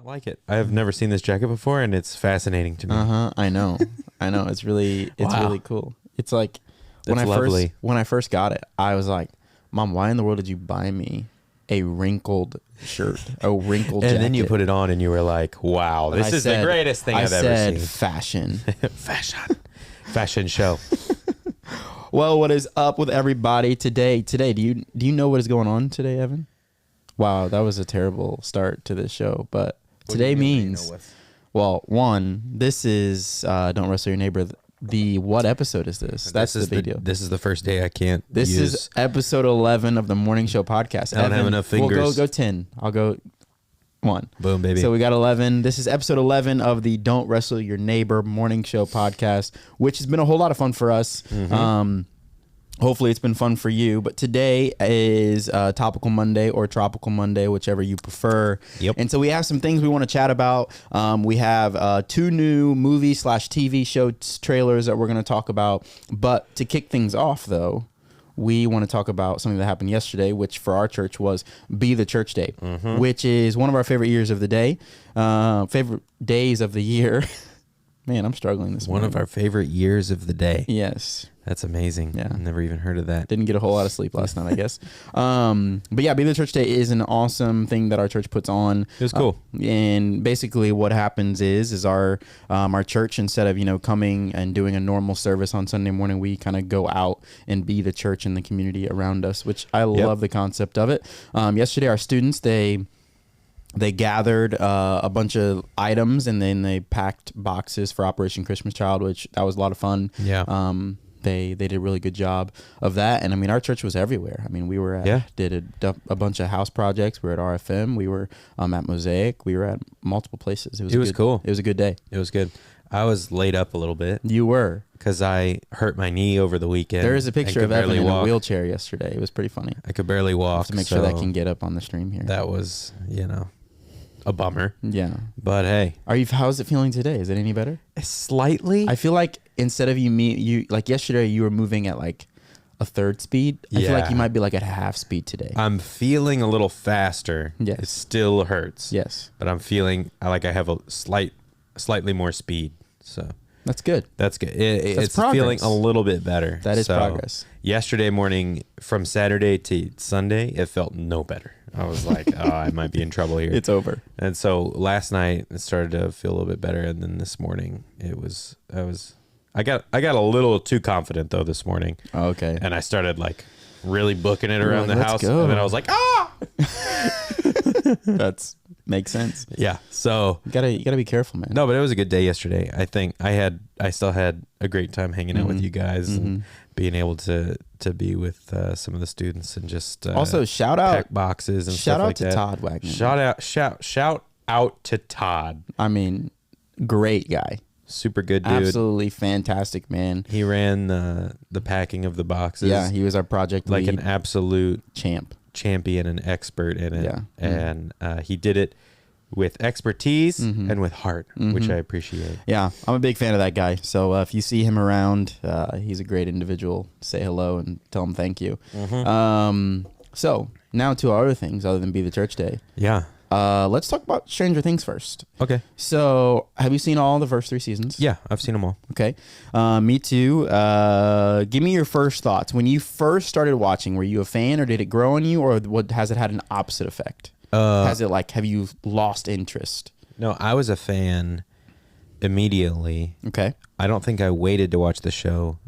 like it. I've never seen this jacket before, and it's fascinating to me. I know. It's really cool. It's like when I first got it, I was like, Mom, why in the world did you buy me a wrinkled shirt, a wrinkled jacket? And then you put it on and you were like, wow, this is the greatest thing I've ever seen. Fashion. Fashion show. Well, what is up with everybody today? Do you know what is going on today, Evan? Wow, that was a terrible start to this show, but today means, well, one, this is Don't Wrestle Your Neighbor. What episode is this? That's the big deal. This is the first day I can't This is episode 11 of the Morning Show podcast. I don't have enough fingers. We'll go 10. I'll go 1. Boom, baby. So we got 11. This is episode 11 of the Don't Wrestle Your Neighbor Morning Show podcast, which has been a whole lot of fun for us. Hopefully it's been fun for you. But today is Topical Monday or Tropical Monday, whichever you prefer. Yep. And so we have some things we want to chat about. We have 2 new movie/TV show trailers that we're going to talk about. But to kick things off, though, we want to talk about something that happened yesterday, which for our church was Be the Church Day, which is one of our favorite years of the day, favorite days of the year. Man, I'm struggling this morning. One of our favorite years of the day. Yes. That's amazing. Yeah. I've never even heard of that. Didn't get a whole lot of sleep last night, I guess. But yeah, Be the Church Day is an awesome thing that our church puts on. It was cool. And basically what happens is our church, instead of, coming and doing a normal service on Sunday morning, we kind of go out and be the church in the community around us, which I love the concept of it. Yesterday, our students, they gathered a bunch of items and then they packed boxes for Operation Christmas Child, which that was a lot of fun. Yeah. They did a really good job of that. And I mean, our church was everywhere. I mean, we were did a bunch of house projects. We were at RFM. We were at Mosaic. We were at multiple places. It was cool. It was a good day. It was good. I was laid up a little bit. You were. Because I hurt my knee over the weekend. There is a picture of Evan in a wheelchair yesterday. It was pretty funny. I could barely walk. I have to make sure that can get up on the stream here. That was, a bummer. Yeah. But hey. How's it feeling today? Is it any better? Slightly. I feel like instead of you like yesterday you were moving at like a third speed. I feel like you might be like at half speed today. I'm feeling a little faster. Yes. It still hurts. Yes. But I'm feeling like I have a slightly more speed. So that's good. That's good. It's progress. Feeling a little bit better. That is progress. Yesterday morning from Saturday to Sunday, it felt no better. I was like, I might be in trouble here. It's over. And so last night it started to feel a little bit better, and then this morning I got a little too confident though this morning. Oh, okay. And I started like really booking it around the house, go. and then I was like, That's makes sense. Yeah. So you gotta be careful, man. No, but it was a good day yesterday. I think I still had a great time hanging out with you guys and being able to be with some of the students and just also shout out pack boxes and shout stuff out like to that. Todd Wagner. Shout out to Todd. I mean, great guy. Super good dude. Absolutely fantastic, man. He ran the packing of the boxes. Yeah, he was our project like lead. an absolute champion and expert in it. Yeah. And he did it with expertise and with heart, which I appreciate. Yeah, I'm a big fan of that guy. So if you see him around, he's a great individual. Say hello and tell him thank you. So now to our other things other than Be the Church Day. Yeah. Let's talk about Stranger Things first. Okay. So have you seen all the first 3 seasons? Yeah, I've seen them all. Okay. Me too. Give me your first thoughts. When you first started watching, were you a fan or did it grow on you, or has it had an opposite effect? Have you lost interest? No, I was a fan immediately. Okay. I don't think I waited to watch the show.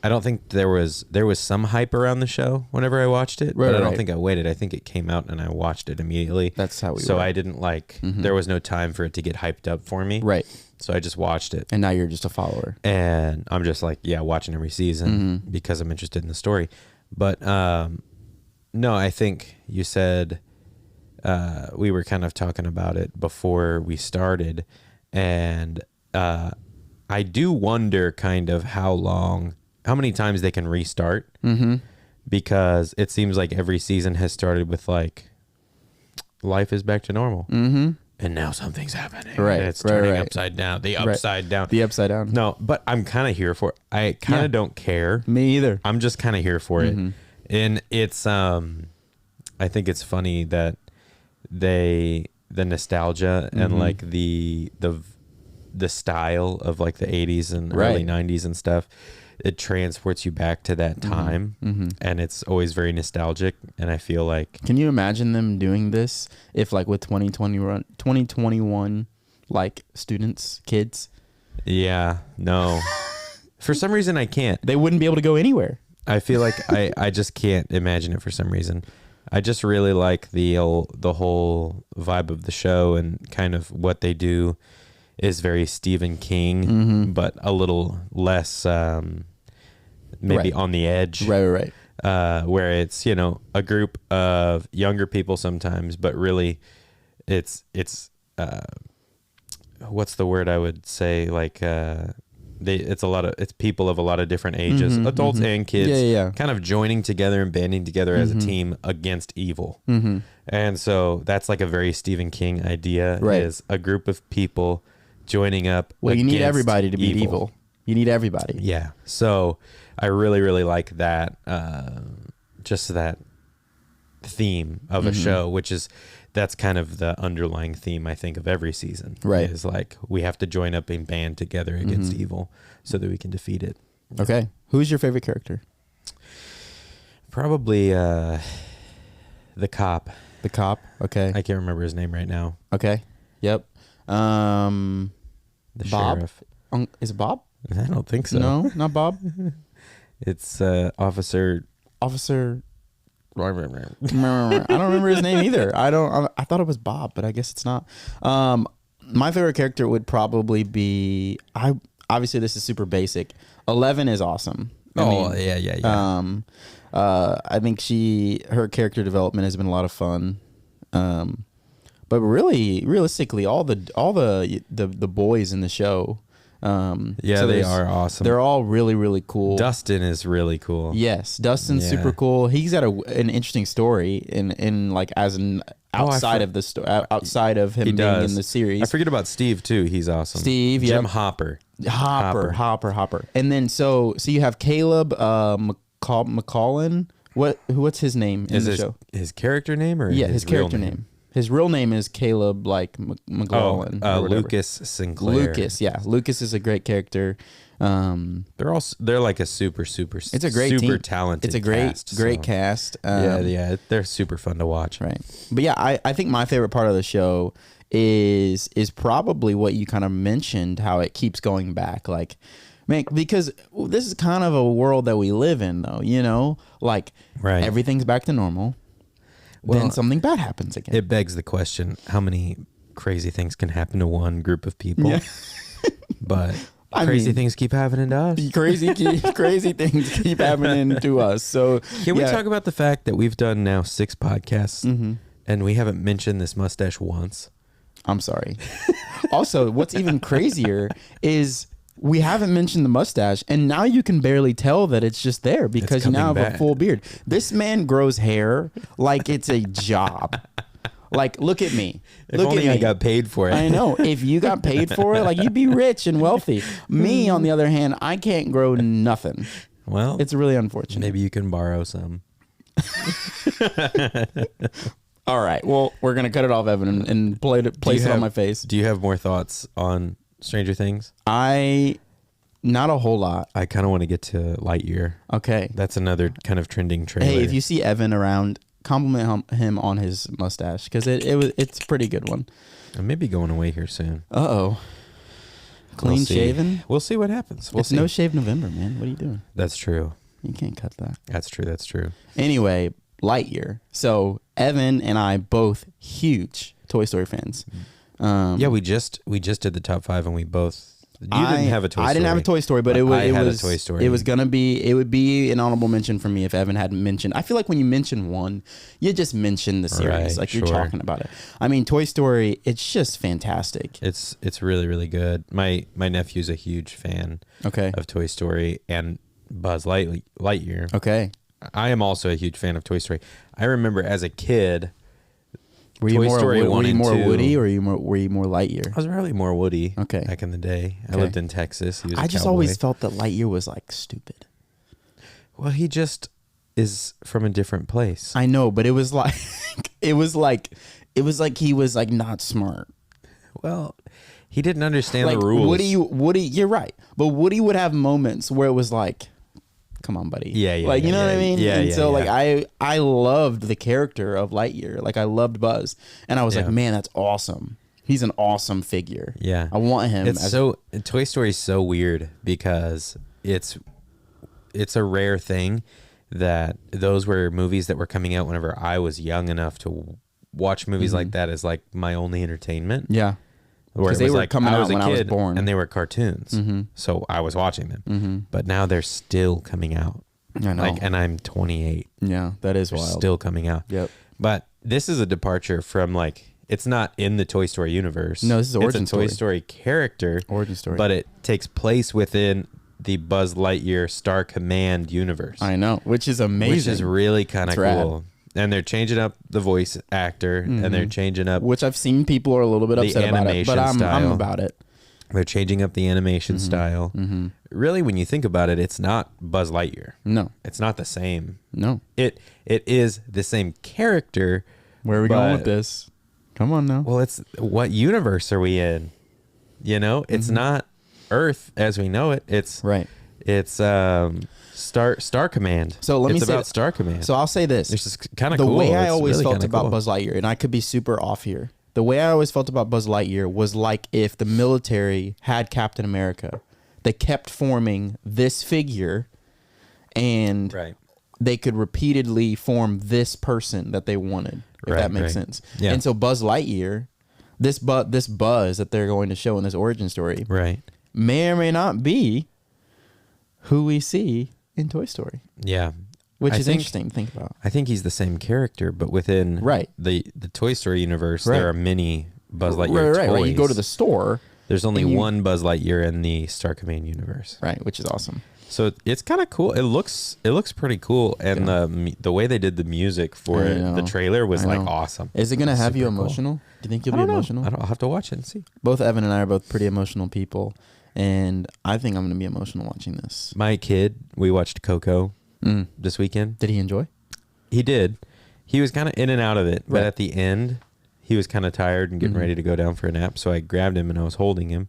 I don't think there was some hype around the show whenever I watched it, but I don't think I waited. I think it came out and I watched it immediately. That's how we were. So I didn't there was no time for it to get hyped up for me. Right. So I just watched it. And now you're just a follower. And I'm just watching every season because I'm interested in the story. But no, I think you said we were kind of talking about it before we started, and I do wonder kind of how many times they can restart, because it seems like every season has started with life is back to normal, and now something's happening. Right, and it's turning upside down. The upside down. The upside down. No, but I'm kind of here for it. I kind of don't care. Me either. I'm just kind of here for it, and it's I think it's funny that they the nostalgia and like the style of like the 80s and early 90s and stuff. It transports you back to that time, and it's always very nostalgic. And I feel like, can you imagine them doing this if like with 2021 like students, kids? Yeah, no. For some reason, I can't. They wouldn't be able to go anywhere. I feel like I just can't imagine it for some reason. I just really like the whole vibe of the show, and kind of what they do is very Stephen King, but a little less maybe on the edge. Right. Where it's, a group of younger people sometimes, but really it's what's the word I would say? Like it's people of a lot of different ages, adults and kids, kind of joining together and banding together as a team against evil. And so that's like a very Stephen King idea, is a group of people joining up. Well, you need everybody to beat evil. You need everybody. Yeah. So I really, really like that, just that theme of a show, that's kind of the underlying theme, I think, of every season. Right. Is like, we have to join up and band together against evil so that we can defeat it. Okay. Who's your favorite character? Probably the cop. The cop. Okay. I can't remember his name right now. Okay. Yep. The Bob? sheriff. Is it Bob? I don't think so. No, not Bob. It's Officer. I don't remember his name either. I thought it was Bob, but I guess it's not. My favorite character would probably be, obviously this is super basic. 11 is awesome. Yeah. I think her character development has been a lot of fun. But really, realistically, all the boys in the show. They are awesome. They're all really, really cool. Dustin is really cool. Yes, Dustin's super cool. He's got an interesting story in like as an outside of the outside of him being in the series. I forget about Steve too. He's awesome. Steve, Jim Hopper. Hopper. And then so you have Caleb McCollin. What's his name in the show? His character name or his character name? His real name is Caleb McLaughlin. Lucas Sinclair. Lucas is a great character. They're like a super it's a great super team. talented. It's a great cast. They're super fun to watch. Right, but yeah, I think my favorite part of the show is probably what you kind of mentioned, how it keeps going back, like. Man, because this is kind of a world that we live in, though. Like everything's back to normal. Then something bad happens again. It begs the question, how many crazy things can happen to one group of people? Yeah. But crazy things keep happening to us. Crazy things keep happening to us. So can we talk about the fact that we've done now 6 podcasts and we haven't mentioned this mustache once? I'm sorry. Also, what's even crazier is we haven't mentioned the mustache, and now you can barely tell that it's just there because you now have a full beard. This man grows hair like it's a job. Like, look at me. If only I got paid for it. I know. If you got paid for it, like, you'd be rich and wealthy. Me, on the other hand, I can't grow nothing. Well, it's really unfortunate. Maybe you can borrow some. All right. Well, we're going to cut it off, Evan, and place it on my face. Do you have more thoughts on Stranger Things? Not a whole lot. I kind of want to get to Lightyear. Okay. That's another kind of trending trailer. Hey, if you see Evan around, compliment him on his mustache because it's a pretty good one. I may be going away here soon. Uh-oh. Clean shaven? We'll see what happens. It's No Shave November, man. What are you doing? That's true. You can't cut that. That's true. Anyway, Lightyear. So Evan and I both huge Toy Story fans. We just did the top 5 and we both. You didn't have a Toy Story. I didn't have a Toy Story, but it was a Toy Story. It would be an honorable mention for me if Evan hadn't mentioned. I feel like when you mention one, you just mention the series, you're talking about it. I mean, Toy Story, it's just fantastic. It's really, really good. My nephew's a huge fan of Toy Story and Buzz Lightyear. Okay. I am also a huge fan of Toy Story. I remember as a kid. Were you more Woody or were you more Lightyear? I was probably more Woody. Okay. Back in the day, I lived in Texas. He was I just always felt that Lightyear was like stupid. Well, he just is from a different place. I know, but it was like it was like he was like not smart. Well, he didn't understand Like the rules. Woody, you're right, but Woody would have moments where it was like, "Come on, buddy." Yeah, Like you know what I mean? Yeah, and yeah, so yeah. like I loved the character of Lightyear. Like I loved Buzz, and I was like, Yeah. man, that's awesome. He's an awesome figure. Yeah. I want him. It's Toy Story is so weird because it's a rare thing that those were movies that were coming out whenever I was young enough to watch movies like that as like my only entertainment. Yeah. Where it They was were like coming I out was a when I was kid born. and they were cartoons, so I was watching them. But now they're still coming out. I know. Like, and I'm 28. Yeah, that is They're wild. still coming out. Yep. But this is a departure from like it's not in the Toy Story universe. No, this is origin It's a Toy story. Story character. Origin story. But it takes place within the Buzz Lightyear Star Command universe. I know, which is amazing. Which is really kind of It's rad. cool. And they're changing up the voice actor and they're changing up Which I've seen people are a little bit the upset about it, but animation I'm style. about it. they're changing up the animation style. Really, when you think about it, it's not Buzz Lightyear. No, It's not the same. no. It is the same character. Where are we going with but- this? Come on now. Well, it's what universe are we in? You know, it's not Earth as we know it. It's Right. It's Star Command. So let me it's say about Star Command. So I'll say this. It's just kind of The cool. way I It's always really felt kinda about cool. Buzz Lightyear, and I could be super off here. The way I always felt about Buzz Lightyear was like if the military had Captain America. They kept forming this figure, and Right. they could repeatedly form this person that they wanted, if Right, that makes right. sense. Yeah. And so Buzz Lightyear, this Buzz that they're going to show in this origin story, Right. may or may not be who we see in Toy Story, Yeah. which I is think- interesting to think about. I think he's the same character, but within Right. the Toy Story universe, Right. there are many Buzz Lightyear Right. toys. Like you go to the store, There's only and you- one Buzz Lightyear in the Star Command universe. right, which is awesome. So it's kind of cool. It looks pretty cool, and the way they did the music for I it, the know. trailer was I like know. awesome. Is it going to have you Super cool. emotional? Do you think you'll I be don't know. emotional? I'll have to watch it and see. Both Evan and I are both pretty emotional people, and I think I'm going to be emotional watching this. My kid, we watched Coco this weekend. Did he enjoy? He did. He was kind of in and out of it, but Right. at the end, he was kind of tired and getting ready to go down for a nap. So I grabbed him and I was holding him,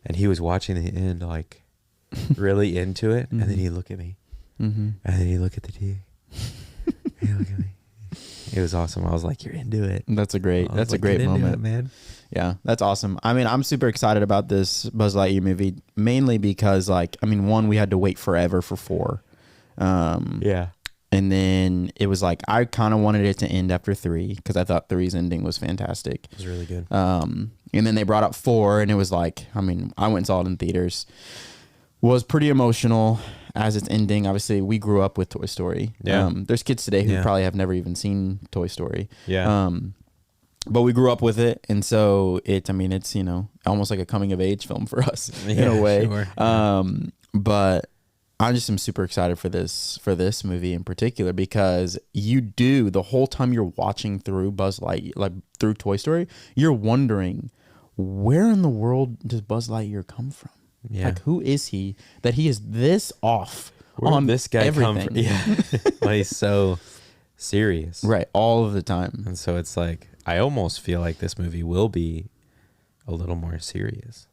and he was watching the end like really into it. And then he'd look at me, and then he'd look at the TV. He'd look at me. It was awesome. I was like, "You're into it." That's a great. I was That's a like, great "Get into moment, it, man. Yeah, that's awesome. I mean, I'm super excited about this Buzz Lightyear movie, mainly because, like, I mean, one, we had to wait forever for 4. Yeah. And then it was like, I kind of wanted it to end after 3 because I thought 3's ending was fantastic. It was really good. And then they brought up 4, and it was like, I mean, I went and saw it in theaters. Was pretty emotional as it's ending. Obviously, we grew up with Toy Story. Yeah. There's kids today who Yeah. probably have never even seen Toy Story. Yeah. But we grew up with it, and so it's almost like a coming of age film for us in Yeah, a way. sure. But I just am super excited for this movie in particular because you do the whole time you're watching through Buzz Lightyear, like through Toy Story, you're wondering where in the world does Buzz Lightyear come from? Yeah. Like who is he that he is this off Where on did this guy everything? come from? Yeah. Well, he's so serious. Right, all of the time. And so it's like, I almost feel like this movie will be a little more serious.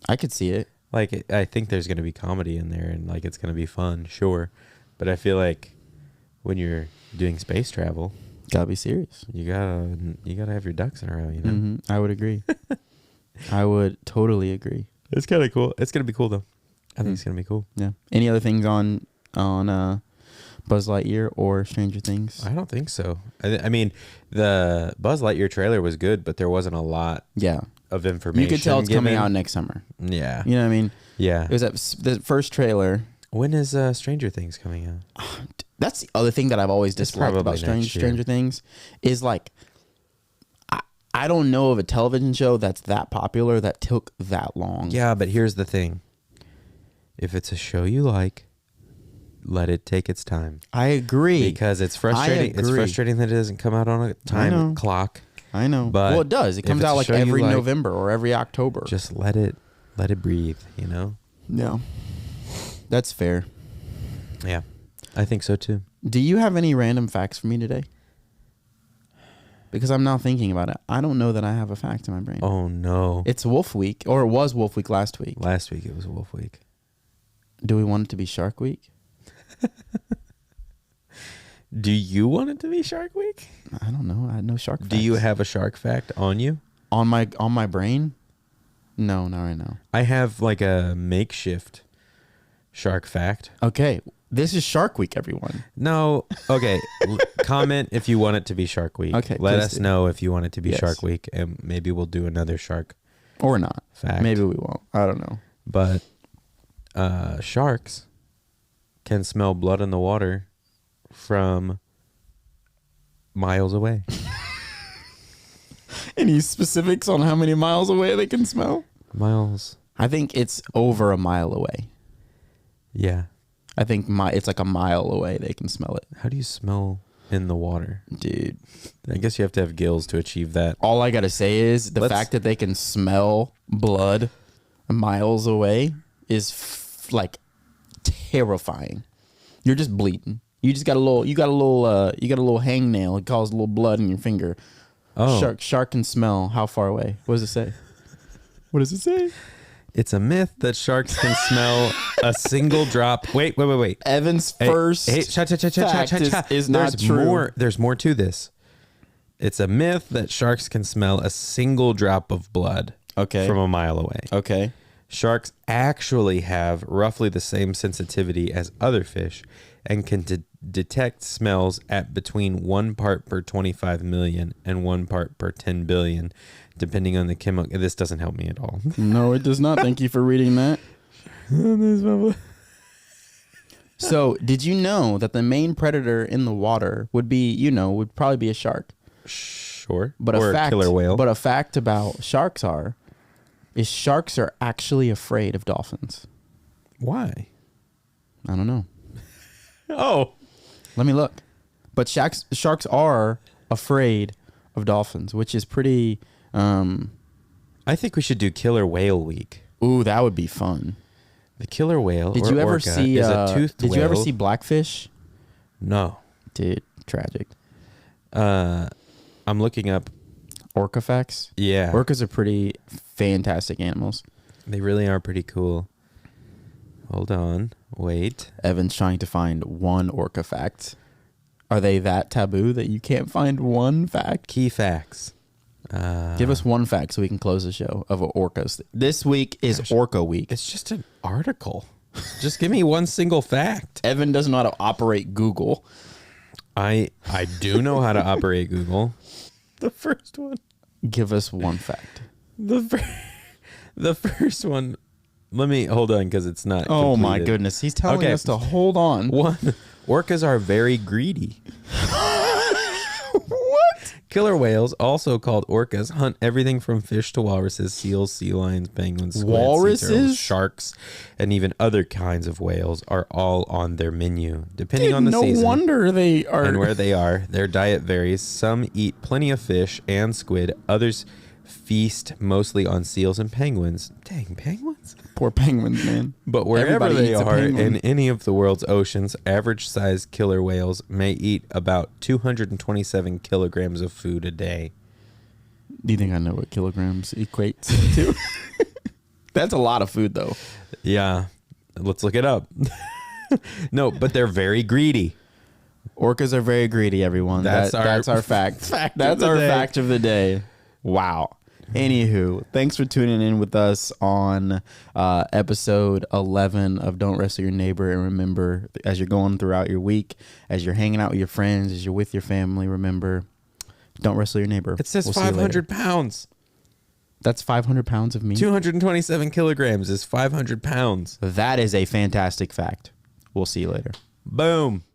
I could see it. Like, I think there's going to be comedy in there and like it's going to be fun, sure. But I feel like when you're doing space travel, Gotta be serious. you gotta have your ducks in a row, you know? I would agree. I would totally agree. It's kind of cool. It's going to be cool though. I think it's going to be cool. Yeah. Any other things on Buzz Lightyear or Stranger Things? I don't think so. I mean, the Buzz Lightyear trailer was good, but there wasn't a lot Yeah. of information. You could tell it's coming given. out next summer. Yeah. You know what I mean? Yeah. It was the first trailer. When is Stranger Things coming out? That's the other thing that I've always disliked probably about next year. Stranger Things is like, I don't know of a television show that's that popular that took that long. Yeah, but here's the thing. If it's a show you like, let it take its time. I agree. Because it's frustrating. It's agree. frustrating that it doesn't come out on a know. time clock. I know. But well, it does. It if comes it's out a like show you every like, November or every October. Just let it breathe, you know? No. That's fair. Yeah. I think so too. Do you have any random facts for me today? because I'm now thinking about it. I don't know that I have a fact in my brain. Oh no. It's Wolf Week, or it was Wolf Week last week. Last week it was Wolf Week. Do we want it to be Shark Week? Do you want it to be Shark Week? I don't know. I had no shark facts. Do you have a shark fact on you? On my brain? No, not right now. I have like a makeshift shark fact. Okay. This is Shark Week, everyone. No. Okay. Comment if you want it to be Shark Week. Okay, Let please us do. know if you want it to be Yes. Shark Week, and maybe we'll do another shark Or not. fact. Maybe we won't. I don't know. But sharks can smell blood in the water from miles away. Any specifics on how many miles away they can smell? Miles. I think it's over a mile away. Yeah. I think it's like a mile away they can smell it. How do you smell in the water? Dude. I guess you have to have gills to achieve that. All I got to say is the fact that they can smell blood miles away is like terrifying. You're just bleeding. You just got a little hangnail. It caused a little blood in your finger. Oh. Shark can smell how far away? What does it say? What does it say? It's a myth that sharks can smell a single drop. Wait. Evan's first fact is not true. There's more to this. It's a myth that sharks can smell a single drop of blood from a mile away. Okay. Sharks actually have roughly the same sensitivity as other fish and can detect smells at between 1 part per 25 million and 1 part per 10 billion, depending on the chemical. This doesn't help me at all. No, it does not. Thank you for reading that. So, did you know that the main predator in the water would probably be a shark? Sure. But or a killer whale. But a fact about sharks is sharks are actually afraid of dolphins. Why? I don't know. Oh. Let me look. But sharks are afraid of dolphins, which is pretty... I think we should do Killer Whale Week. Ooh, that would be fun. The killer whale Did you ever orca see is a toothed Did whale. you ever see Blackfish? No. Dude, tragic. I'm looking up. Orca facts? Yeah. Orcas are pretty fantastic animals. They really are pretty cool. Hold on. Wait. Evan's trying to find one orca fact. Are they that taboo that you can't find one fact? Key facts. Give us one fact so we can close the show of orcas. This week is Orca Week. It's just an article. Just give me one single fact. Evan doesn't know how to operate Google. I do know how to operate Google. The first one. Give us one fact. The first one. Let me hold on because it's not. Oh my completed. goodness. He's telling us to hold on. One. Orcas are very greedy. What? Killer whales, also called orcas, hunt everything from fish to walruses, seals, sea lions, penguins, squids, sea Walruses? turtles, sharks, and even other kinds of whales are all on their menu. Depending on the season No wonder they are. and where they are, their diet varies. Some eat plenty of fish and squid. Others feast mostly on seals and penguins. Dang, penguins? Poor penguins, man. But wherever Everybody they eats a are penguin. in any of the world's oceans, average-sized killer whales may eat about 227 kilograms of food a day. Do you think I know what kilograms equates to? That's a lot of food, though. Yeah, let's look it up. No, but they're very greedy. Orcas are very greedy, everyone. That's our fact. That's our fact of the day. Wow. Anywho, thanks for tuning in with us on episode 11 of Don't Wrestle Your Neighbor. And remember, as you're going throughout your week, as you're hanging out with your friends, as you're with your family, remember, don't wrestle your neighbor. It says We'll see you later. 500 pounds. That's 500 pounds of meat. 227 kilograms is 500 pounds. That is a fantastic fact. We'll see you later. Boom.